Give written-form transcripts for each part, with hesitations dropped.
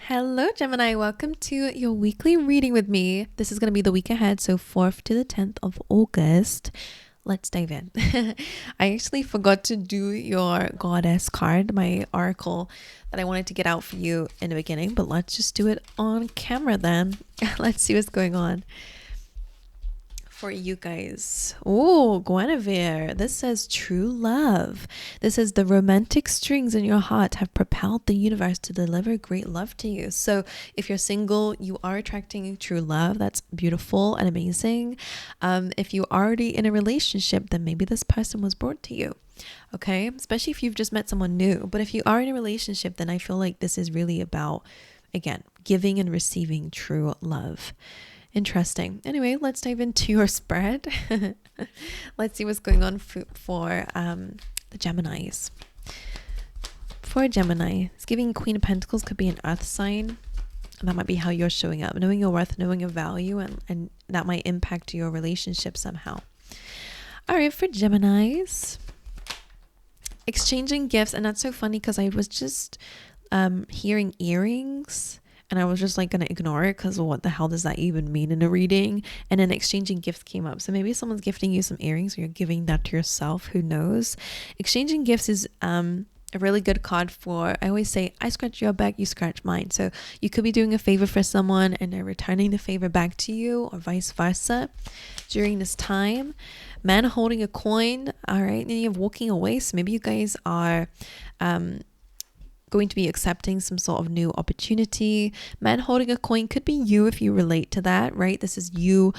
Hello, Gemini. Welcome to your weekly reading with me. This is going to be the week ahead, so 4th to the 10th of August. Let's dive in. I actually forgot to do your goddess card, my oracle that I wanted to get out for you in the beginning, but let's just do it on camera then. Let's see what's going on for you guys. Oh, Guinevere. This says true love. This says the romantic strings in your heart have propelled the universe to deliver great love to you. So if you're single, you are attracting true love. That's beautiful and amazing. If you're already in a relationship, then maybe this person was brought to you. Okay, especially if you've just met someone new. But if you are in a relationship, then I feel like this is really about, again, giving and receiving true love. Interesting. Anyway, let's dive into your spread. Let's see what's going on for the Geminis. For Gemini, it's giving Queen of Pentacles, could be an earth sign. That might be how you're showing up, knowing your worth, knowing your value, and that might impact your relationship somehow. All right, for Geminis, exchanging gifts. And that's so funny because I was just hearing earrings. And I was just like going to ignore it because what the hell does that even mean in a reading? And then exchanging gifts came up. So maybe someone's gifting you some earrings or you're giving that to yourself. Who knows? Exchanging gifts is a really good card for, I always say, I scratch your back, you scratch mine. So you could be doing a favor for someone and they're returning the favor back to you, or vice versa during this time. Man holding a coin. All right. And you're walking away. So maybe you guys are going to be accepting some sort of new opportunity. Man holding a coin could be you if you relate to that, right? This is you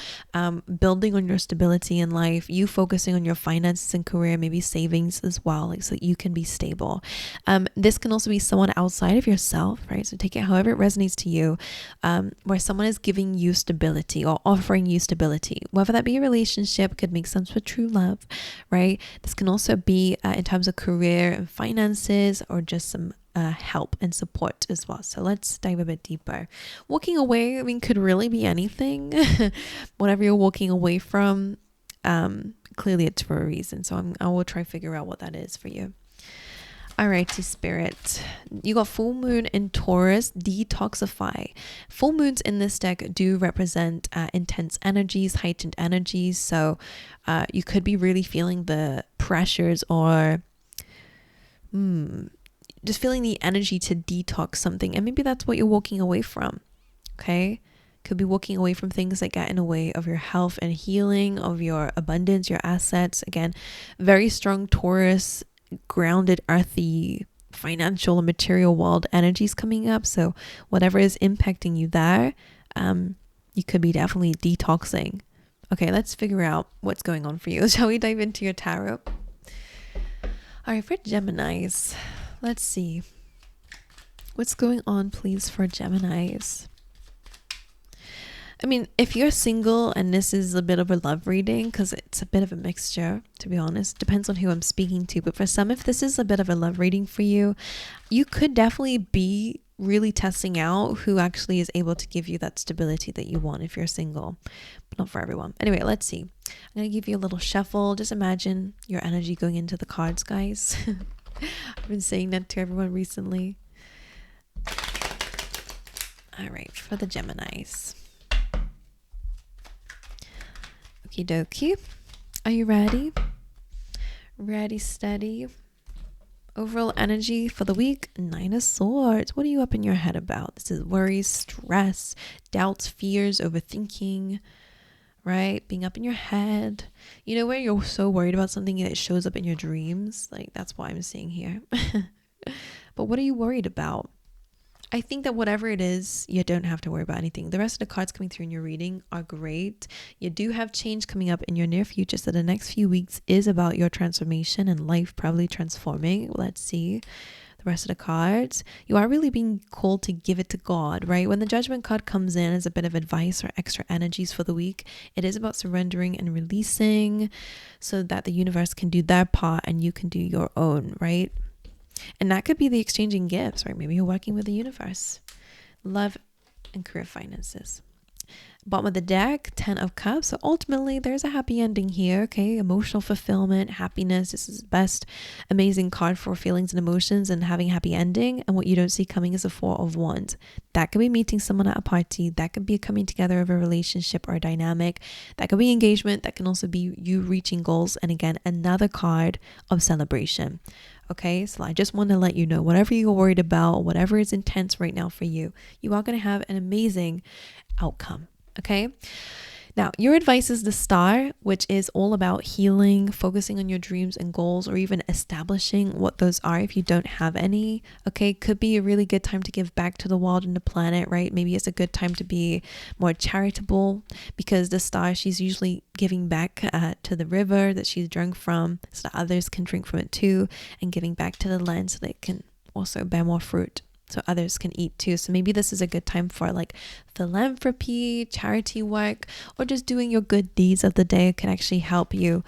building on your stability in life, you focusing on your finances and career, maybe savings as well, like so that you can be stable. This can also be someone outside of yourself, right? So take it however it resonates to you, where someone is giving you stability or offering you stability, whether that be a relationship, could make sense for true love, right? This can also be in terms of career and finances, or just some help and support as well. So let's dive a bit deeper. Walking away, I mean, could really be anything. Whatever you're walking away from, clearly it's for a reason. So I will try to figure out what that is for you. Alrighty, Spirit. You got full moon in Taurus, detoxify. Full moons in this deck do represent intense energies, heightened energies. So you could be really feeling the pressures or just feeling the energy to detox something. And maybe that's what you're walking away from. Okay. Could be walking away from things that get in the way of your health and healing, of your abundance, your assets. Again, very strong Taurus, grounded, earthy, financial and material world energies coming up. So whatever is impacting you there, you could be definitely detoxing. Okay, let's figure out what's going on for you. Shall we dive into your tarot? All right, for Geminis, let's see. What's going on, please, for Geminis? I mean, if you're single and this is a bit of a love reading, because it's a bit of a mixture, to be honest, depends on who I'm speaking to. But for some, if this is a bit of a love reading for you, you could definitely be really testing out who actually is able to give you that stability that you want if you're single, but not for everyone. Anyway, let's see. I'm going to give you a little shuffle. Just imagine your energy going into the cards, guys. I've been saying that to everyone recently. All right, for the Geminis. Okie dokie. Are you ready? Ready, steady. Overall energy for the week, 9 of Swords. What are you up in your head about? This is worries, stress, doubts, fears, overthinking, right? Being up in your head. You know where you're so worried about something that it shows up in your dreams? Like, that's what I'm seeing here. But what are you worried about? I think that whatever it is, you don't have to worry about anything. The rest of the cards coming through in your reading are great. You do have change coming up in your near future. So the next few weeks is about your transformation and life probably transforming. Let's see the rest of the cards. You are really being called to give it to God, right? When the Judgment card comes in as a bit of advice or extra energies for the week, it is about surrendering and releasing so that the universe can do their part and you can do your own, right? And that could be the exchanging gifts, right? Maybe you're working with the universe. Love and career finances. Bottom of the deck, 10 of Cups. So ultimately, there's a happy ending here, okay? Emotional fulfillment, happiness. This is the best, amazing card for feelings and emotions and having a happy ending. And what you don't see coming is a Four of Wands. That could be meeting someone at a party. That could be a coming together of a relationship or a dynamic. That could be engagement. That can also be you reaching goals. And again, another card of celebration. Okay, so I just want to let you know, whatever you're worried about, whatever is intense right now for you, you are going to have an amazing outcome. Okay, now your advice is the Star, which is all about healing, focusing on your dreams and goals, or even establishing what those are if you don't have any. Okay, could be a really good time to give back to the world and the planet, right? Maybe it's a good time to be more charitable, because the Star, she's usually giving back to the river that she's drunk from, so that others can drink from it too, and giving back to the land so they can also bear more fruit, so others can eat too. So maybe this is a good time for like philanthropy, charity work, or just doing your good deeds of the day can actually help you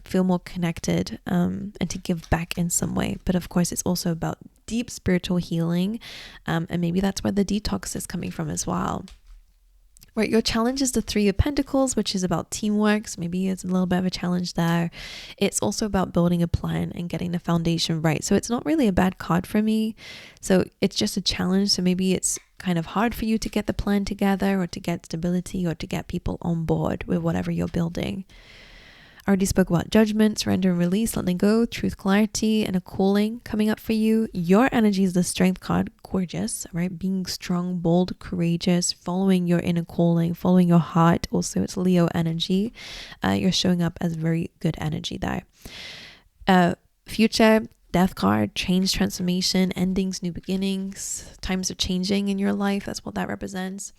feel more connected and to give back in some way. But of course, it's also about deep spiritual healing, and maybe that's where the detox is coming from as well. Right, your challenge is the Three of Pentacles, which is about teamwork. So maybe it's a little bit of a challenge there. It's also about building a plan and getting the foundation right. So it's not really a bad card for me. So it's just a challenge. So maybe it's kind of hard for you to get the plan together, or to get stability, or to get people on board with whatever you're building. I already spoke about judgment, surrender and release, letting go, truth, clarity, and a calling coming up for you. Your energy is the Strength card. Gorgeous, right? Being strong, bold, courageous, following your inner calling, following your heart. Also, it's Leo energy. You're showing up as very good energy there. Future, Death card, change, transformation, endings, new beginnings. Times are changing in your life. That's what that represents.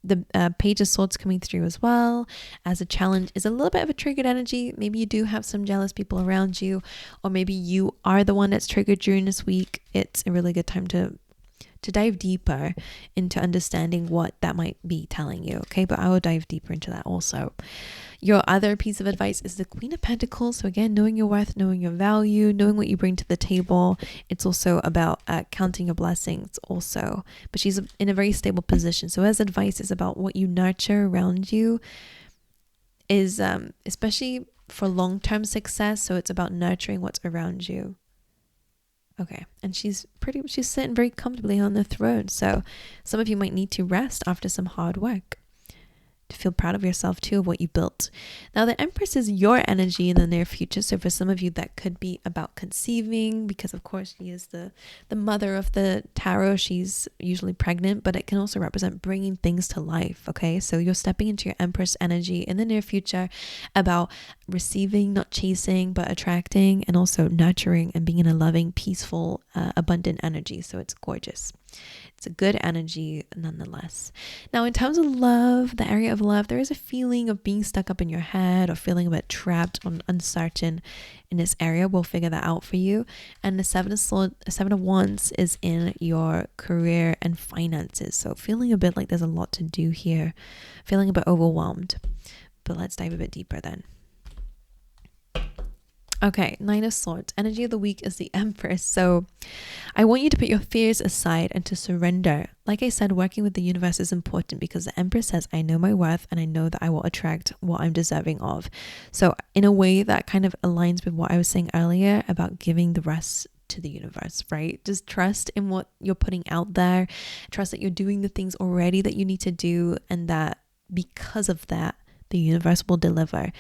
The Page of Swords coming through as well as a challenge is a little bit of a triggered energy. Maybe you do have some jealous people around you, or maybe you are the one that's triggered during this week. It's a really good time to dive deeper into understanding what that might be telling you. Okay, but I will dive deeper into that also. Your other piece of advice is the Queen of Pentacles. So again, knowing your worth, knowing your value, knowing what you bring to the table. It's also about counting your blessings also. But she's in a very stable position. So as advice is about what you nurture around you, is especially for long-term success. So it's about nurturing what's around you. Okay, and she's sitting very comfortably on the throne. So some of you might need to rest after some hard work, to feel proud of yourself too, of what you built. Now the Empress is your energy in the near future. So for some of you, that could be about conceiving, because of course she is the mother of the tarot. She's usually pregnant, but it can also represent bringing things to life. Okay, so you're stepping into your Empress energy in the near future, about receiving, not chasing, but attracting, and also nurturing and being in a loving, peaceful, abundant energy. So it's gorgeous. It's a good energy nonetheless. Now, in terms of love, the area of love, there is a feeling of being stuck up in your head, or feeling a bit trapped or uncertain in this area. We'll figure that out for you. And the Seven of Wands is in your career and finances. So feeling a bit like there's a lot to do here, feeling a bit overwhelmed. But let's dive a bit deeper then. Okay, Nine of Swords. Energy of the week is the Empress. So I want you to put your fears aside and to surrender. Like I said, working with the universe is important, because the Empress says, I know my worth and I know that I will attract what I'm deserving of. So in a way that kind of aligns with what I was saying earlier about giving the rest to the universe, right? Just trust in what you're putting out there. Trust that you're doing the things already that you need to do, and that because of that, the universe will deliver.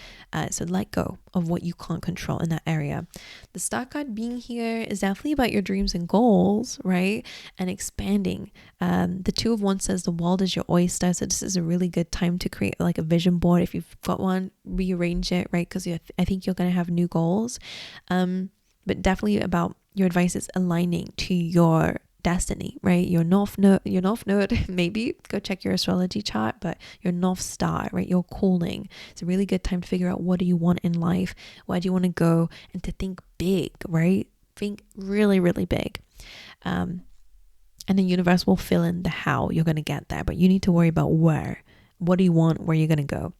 So let go of what you can't control in that area. The Star card being here is definitely about your dreams and goals, right? And expanding. The Two of Wands says the world is your oyster. So this is a really good time to create like a vision board. If you've got one, rearrange it, right? Because I think you're going to have new goals. But definitely about your advice is aligning to your destiny, right? Your north node, maybe go check your astrology chart, but your North Star, right? Your calling. It's a really good time to figure out, what do you want in life? Where do you want to go? And to think big, right? Think really, really big. And the universe will fill in the how you're going to get there, but you need to worry about where. What do you want? Where you're going to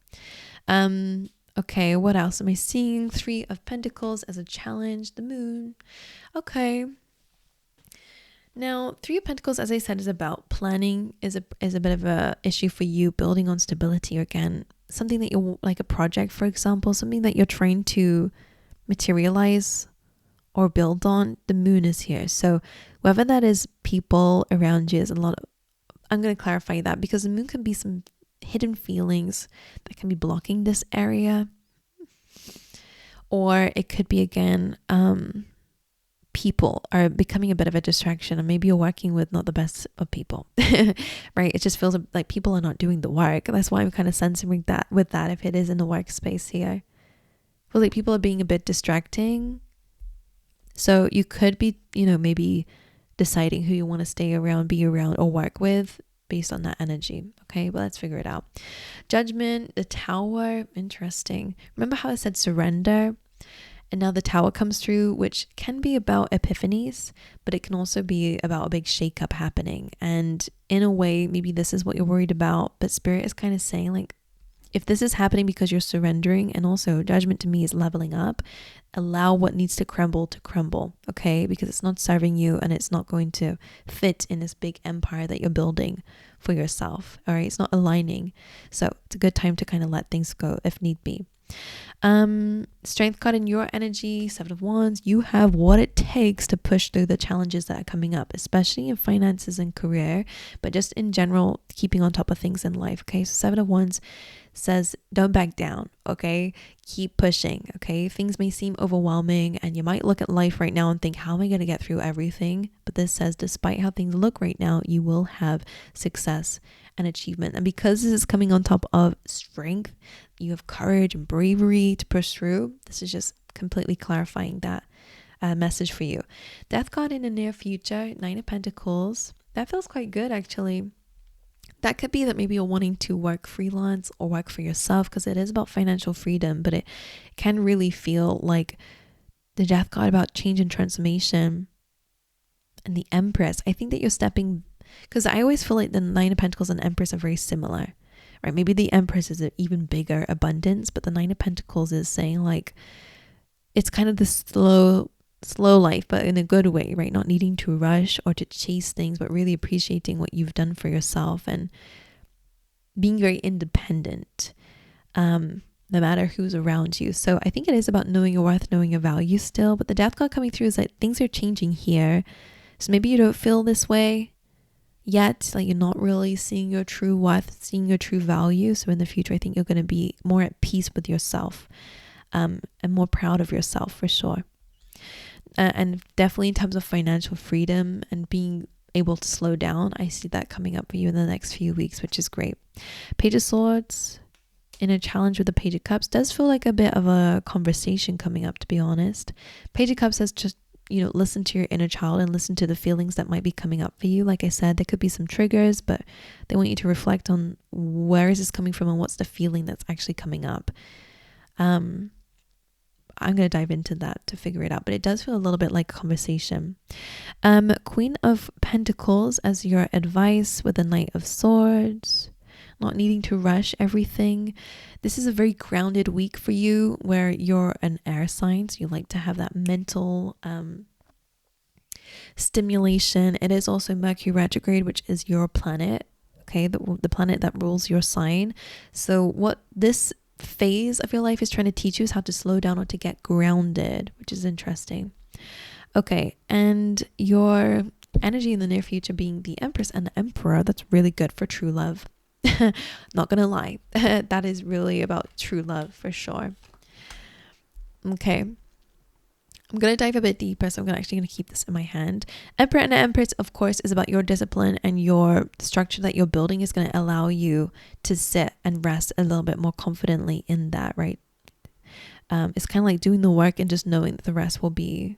go? Okay, what else am I seeing? Three of Pentacles as a challenge, the Moon. Okay. Now, Three of Pentacles, as I said, is about planning, is a bit of a issue for you, building on stability again. Something that you're like a project, for example, something that you're trying to materialize or build on. The moon is here. So whether that is people around you, is a lot of, I'm going to clarify that, because the moon can be some hidden feelings that can be blocking this area. Or it could be, again, people are becoming a bit of a distraction, and maybe you're working with not the best of people, right? It just feels like people are not doing the work. That's why I'm kind of sensing that with that, if it is in the workspace here. I feel like people are being a bit distracting. So you could be, maybe deciding who you want to stay around, be around, or work with based on that energy. Okay, but let's figure it out. Judgment, the Tower, interesting. Remember how I said surrender? And now the Tower comes through, which can be about epiphanies, but it can also be about a big shakeup happening. And in a way, maybe this is what you're worried about, but Spirit is kind of saying, like, if this is happening because you're surrendering, and also Judgment to me is leveling up, allow what needs to crumble, okay? Because it's not serving you, and it's not going to fit in this big empire that you're building for yourself, all right? It's not aligning. So it's a good time to kind of let things go if need be. Strength card in your energy, Seven of Wands. You have what it takes to push through the challenges that are coming up, especially in finances and career, but just in general, keeping on top of things in life. Okay, so Seven of Wands says don't back down. Okay, keep pushing. Okay, things may seem overwhelming, and you might look at life right now and think, how am I going to get through everything? But this says, despite how things look right now, you will have success and achievement. And because this is coming on top of strength, you have courage and bravery to push through. This is just completely clarifying that message for you. Death card in the near future, Nine of Pentacles. That feels quite good, actually. That could be that maybe you're wanting to work freelance or work for yourself, because it is about financial freedom, but it can really feel like the Death card about change and transformation. And the Empress, I think that you're stepping, because I always feel like the Nine of Pentacles and Empress are very similar, right? Maybe the Empress is an even bigger abundance, but the Nine of Pentacles is saying, like, it's kind of the slow life, but in a good way, right? Not needing to rush or to chase things, but really appreciating what you've done for yourself and being very independent, no matter who's around you. So I think it is about knowing your worth, knowing your value still, but the Death card coming through is that things are changing here. So maybe you don't feel this way yet, like you're not really seeing your true worth, seeing your true value. So in the future, I think you're going to be more at peace with yourself, and more proud of yourself for sure. And definitely in terms of financial freedom and being able to slow down, I see that coming up for you in the next few weeks, which is great. Page of Swords in a challenge with the Page of Cups does feel like a bit of a conversation coming up, to be honest. Page of Cups says just, listen to your inner child and listen to the feelings that might be coming up for you. Like I said, there could be some triggers, but they want you to reflect on where is this coming from and what's the feeling that's actually coming up. I'm going to dive into that to figure it out, but it does feel a little bit like a conversation. Queen of Pentacles as your advice with the Knight of Swords, not needing to rush everything. This is a very grounded week for you, where you're an air sign, so you like to have that mental stimulation. It is also Mercury retrograde, which is your planet, okay, the planet that rules your sign. So what this phase of your life is trying to teach you is how to slow down or to get grounded, which is interesting. Okay, and your energy in the near future being the Empress and the Emperor, that's really good for true love. Not gonna lie, that is really about true love for sure. Okay, I'm gonna dive a bit deeper, so I'm actually gonna keep this in my hand. Emperor and Empress, of course, is about your discipline, and your structure that you're building is gonna allow you to sit and rest a little bit more confidently in that, right? It's kind of like doing the work and just knowing that the rest will be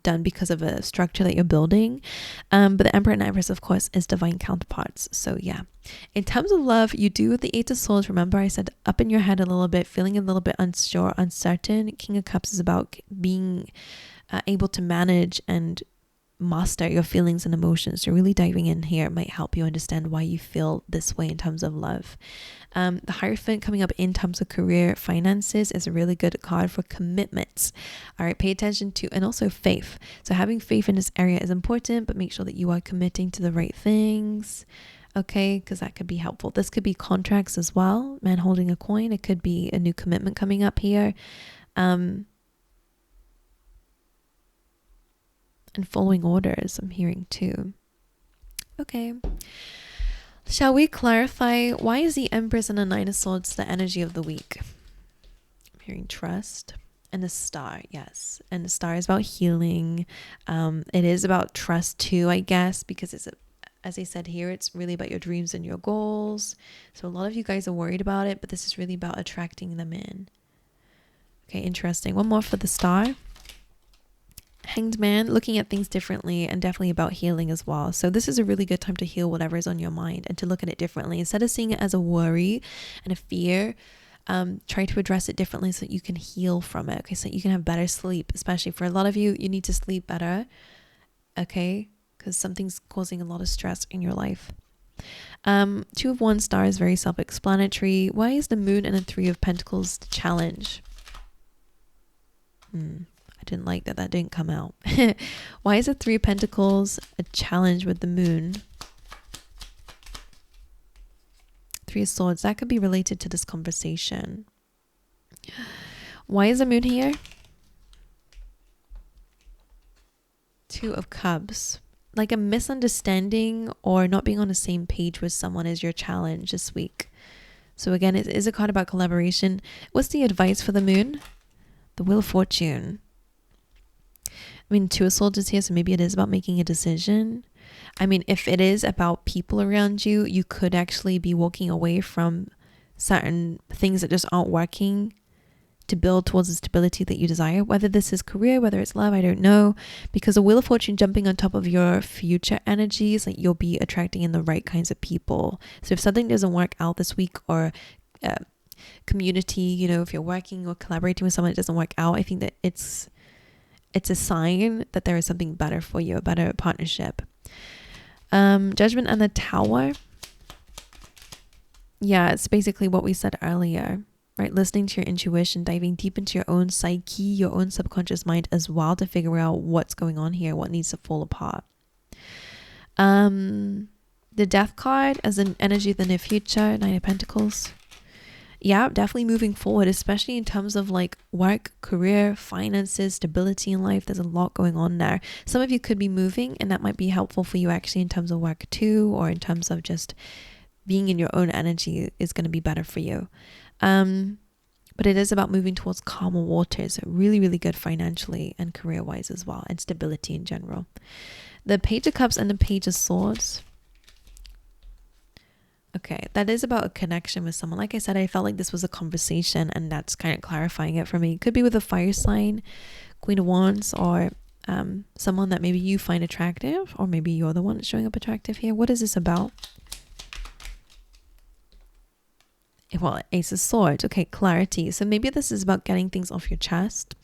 done because of a structure that you're building. But the Emperor and Empress, of course, is divine counterparts. So yeah, in terms of love, you do with the Eight of Swords. Remember I said up in your head a little bit, feeling a little bit unsure, uncertain. King of Cups is about being able to manage and master your feelings and emotions. So really diving in here might help you understand why you feel this way in terms of love. The Hierophant coming up in terms of career finances is a really good card for commitments. All right, pay attention to, and also faith. So having faith in this area is important, but make sure that you are committing to the right things. Okay, because that could be helpful. This could be contracts as well. Man holding a coin. It could be a new commitment coming up here. And following orders, I'm hearing too. Okay. Shall we clarify, why is the Empress and the Nine of Swords the energy of the week? I'm hearing trust and the Star. Yes. And the Star is about healing. It is about trust too, I guess, because it's as I said here, it's really about your dreams and your goals. So a lot of you guys are worried about it, but this is really about attracting them in. Okay, interesting. One more for the Star. Hanged Man, looking at things differently, and definitely about healing as well. So this is a really good time to heal whatever is on your mind and to look at it differently. Instead of seeing it as a worry and a fear, try to address it differently so that you can heal from it. Okay, so you can have better sleep. Especially for a lot of you, you need to sleep better. Okay, because something's causing a lot of stress in your life. Two of Wands Star is very self-explanatory. Why is the Moon and the Three of Pentacles the challenge? I didn't like that didn't come out. Why is the Three of Pentacles a challenge with the Moon? Three of Swords, that could be related to this conversation. Why is the Moon here? Two of Cups. Like a misunderstanding or not being on the same page with someone is your challenge this week. So again, it is a card about collaboration. What's the advice for the Moon? The Wheel of Fortune. I mean, Two of Swords is here, so maybe it is about making a decision. I mean, if it is about people around you, you could actually be walking away from certain things that just aren't working to build towards the stability that you desire. Whether this is career, whether it's love, I don't know. Because the Wheel of Fortune jumping on top of your future energies, like you'll be attracting in the right kinds of people. So if something doesn't work out this week, or community, you know, if you're working or collaborating with someone that doesn't work out, I think that it's a sign that there is something better for you, a better partnership. Judgment and the Tower. Yeah, it's basically what we said earlier, right? Listening to your intuition, diving deep into your own psyche, your own subconscious mind as well, to figure out what's going on here, what needs to fall apart. The Death card as an energy of the near future, Nine of Pentacles. Yeah, definitely moving forward, especially in terms of like work, career, finances, stability in life. There's a lot going on there. Some of you could be moving, and that might be helpful for you actually in terms of work too, or in terms of just being in your own energy is going to be better for you. But it is about moving towards calmer waters. So really, really good financially and career-wise as well, and stability in general. The Page of Cups and the Page of Swords. Okay, that is about a connection with someone. Like I said, I felt like this was a conversation, and that's kind of clarifying it for me. It could be with a fire sign, Queen of Wands, or someone that maybe you find attractive, or maybe you're the one that's showing up attractive here. What is this about? Well, Ace of Swords. Okay, clarity. So maybe this is about getting things off your chest.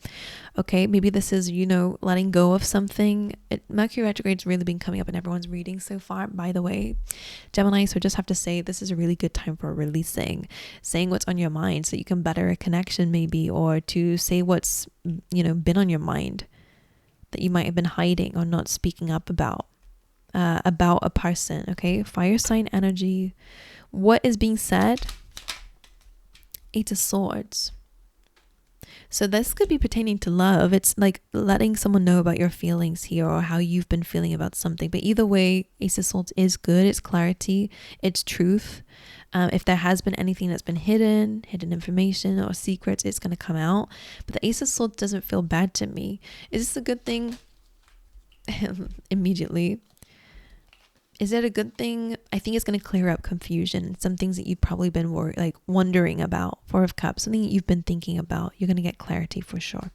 Okay, maybe this is, you know, letting go of something. Mercury retrograde's really been coming up in everyone's reading so far, by the way, Gemini. So just have to say this is a really good time for releasing, saying what's on your mind so you can better a connection maybe, or to say what's, you know, been on your mind that you might have been hiding or not speaking up about a person. Okay, fire sign energy. What is being said? Eight of Swords. So this could be pertaining to love. It's like letting someone know about your feelings here, or how you've been feeling about something. But either way, Ace of Swords is good. It's clarity. It's truth. If there has been anything that's been hidden information or secrets, it's going to come out. But the Ace of Swords doesn't feel bad to me. Is this a good thing? Immediately. Is it a good thing? I think it's going to clear up confusion. Some things that you've probably been wondering about. Four of Cups, something that you've been thinking about. You're going to get clarity for sure.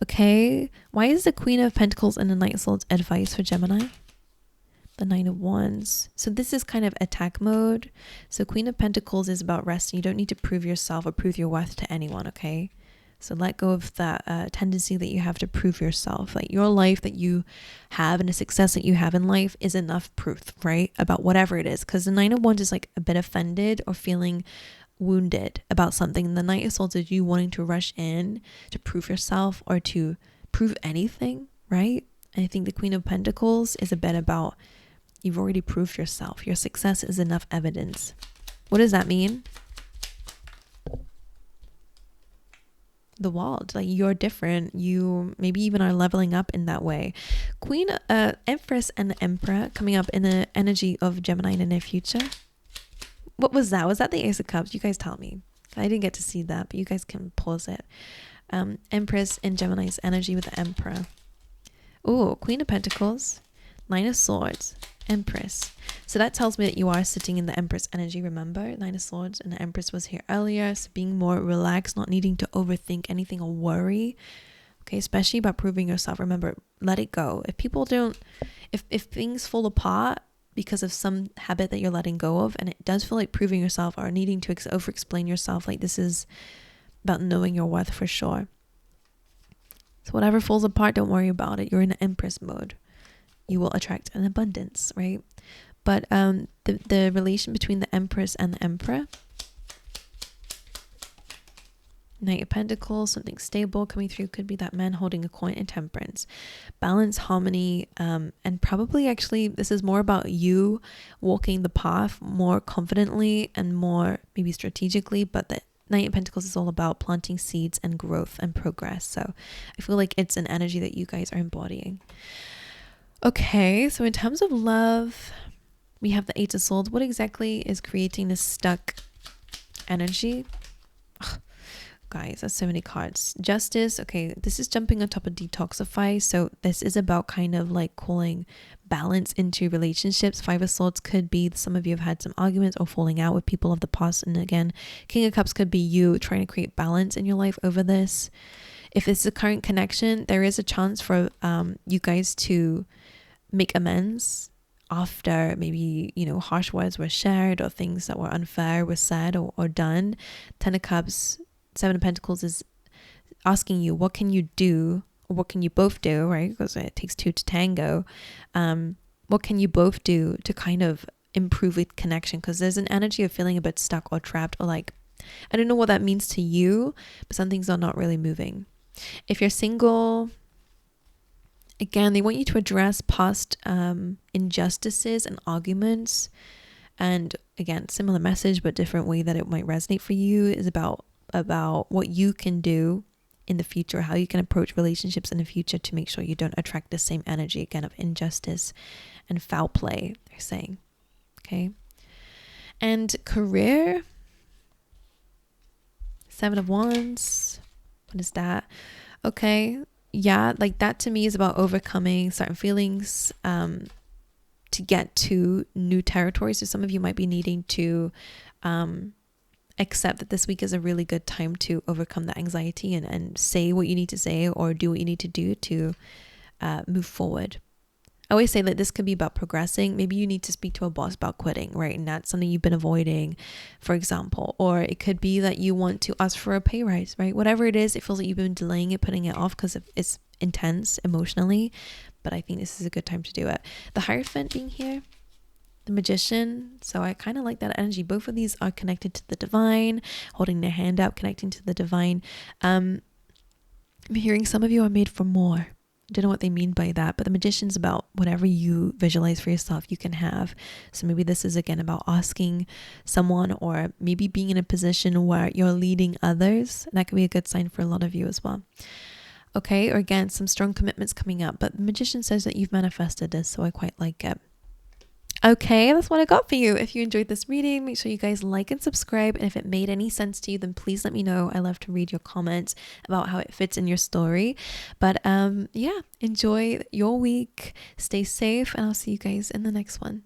Okay. Why is the Queen of Pentacles and the Knight of Swords advice for Gemini? The Nine of Wands. So this is kind of attack mode. So Queen of Pentacles is about resting. You don't need to prove yourself or prove your worth to anyone, okay? So let go of that tendency that you have to prove yourself. Like your life that you have and the success that you have in life is enough proof, right? About whatever it is. Because the Nine of Wands is like a bit offended or feeling wounded about something. The Knight of Swords is you wanting to rush in to prove yourself or to prove anything, right? And I think the Queen of Pentacles is a bit about you've already proved yourself. Your success is enough evidence. What does that mean? The world, like you're different, you maybe even are leveling up in that way. Queen, Empress and the Emperor coming up in the energy of Gemini in the near future. What was that? Was that the Ace of Cups? You guys tell me. I didn't get to see that, but you guys can pause it. Empress in Gemini's energy with the Emperor. Oh, Queen of Pentacles, Nine of Swords, Empress. So that tells me that you are sitting in the Empress energy. Remember, Nine of Swords and the Empress was here earlier. So being more relaxed, not needing to overthink anything or worry. Okay, especially about proving yourself. Remember, let it go. If people don't, if things fall apart because of some habit that you're letting go of, and it does feel like proving yourself or needing to over-explain yourself, like this is about knowing your worth for sure. So whatever falls apart, don't worry about it. You're in Empress mode. You will attract an abundance, right? But the relation between the Empress and the Emperor, Knight of Pentacles, something stable coming through, could be that man holding a coin in Temperance. Balance, harmony, and probably actually this is more about you walking the path more confidently and more maybe strategically, but the Knight of Pentacles is all about planting seeds and growth and progress. So I feel like it's an energy that you guys are embodying. Okay, so in terms of love, we have the Eight of Swords. What exactly is creating this stuck energy? Ugh, guys, that's so many cards. Justice. Okay, this is jumping on top of detoxify. So this is about kind of like calling balance into relationships. Five of Swords could be some of you have had some arguments or falling out with people of the past. And again, King of Cups could be you trying to create balance in your life over this. If it's a current connection, there is a chance for you guys to make amends after maybe, you know, harsh words were shared or things that were unfair were said or done. Ten of Cups, Seven of Pentacles is asking you, what can you do, or what can you both do, right? Because it takes two to tango. What can you both do to kind of improve the connection? Because there's an energy of feeling a bit stuck or trapped, or like, I don't know what that means to you, but some things are not really moving. If you're single, again, they want you to address past injustices and arguments. And again, similar message, but different way that it might resonate for you is about what you can do in the future, how you can approach relationships in the future to make sure you don't attract the same energy again of injustice and foul play, they're saying. Okay. And career, Seven of Wands. What is that? Okay. Yeah, like that to me is about overcoming certain feelings to get to new territory. So some of you might be needing to accept that this week is a really good time to overcome that anxiety and say what you need to say or do what you need to do to move forward. I always say that this could be about progressing. Maybe you need to speak to a boss about quitting, right? And that's something you've been avoiding, for example. Or it could be that you want to ask for a pay rise, right? Whatever it is, it feels like you've been delaying it, putting it off because it's intense emotionally. But I think this is a good time to do it. The Hierophant being here, the Magician. So I kind of like that energy. Both of these are connected to the divine, holding their hand up, connecting to the divine. I'm hearing some of you are made for more. Don't know what they mean by that, but the Magician's about whatever you visualize for yourself you can have. So maybe this is again about asking someone, or maybe being in a position where you're leading others. That could be a good sign for a lot of you as well. Okay, or again, some strong commitments coming up, but the Magician says that you've manifested this, so I quite like it. Okay, that's what I got for you. If you enjoyed this reading, make sure you guys like and subscribe. And if it made any sense to you, then please let me know. I love to read your comments about how it fits in your story. But yeah, enjoy your week. Stay safe, and I'll see you guys in the next one.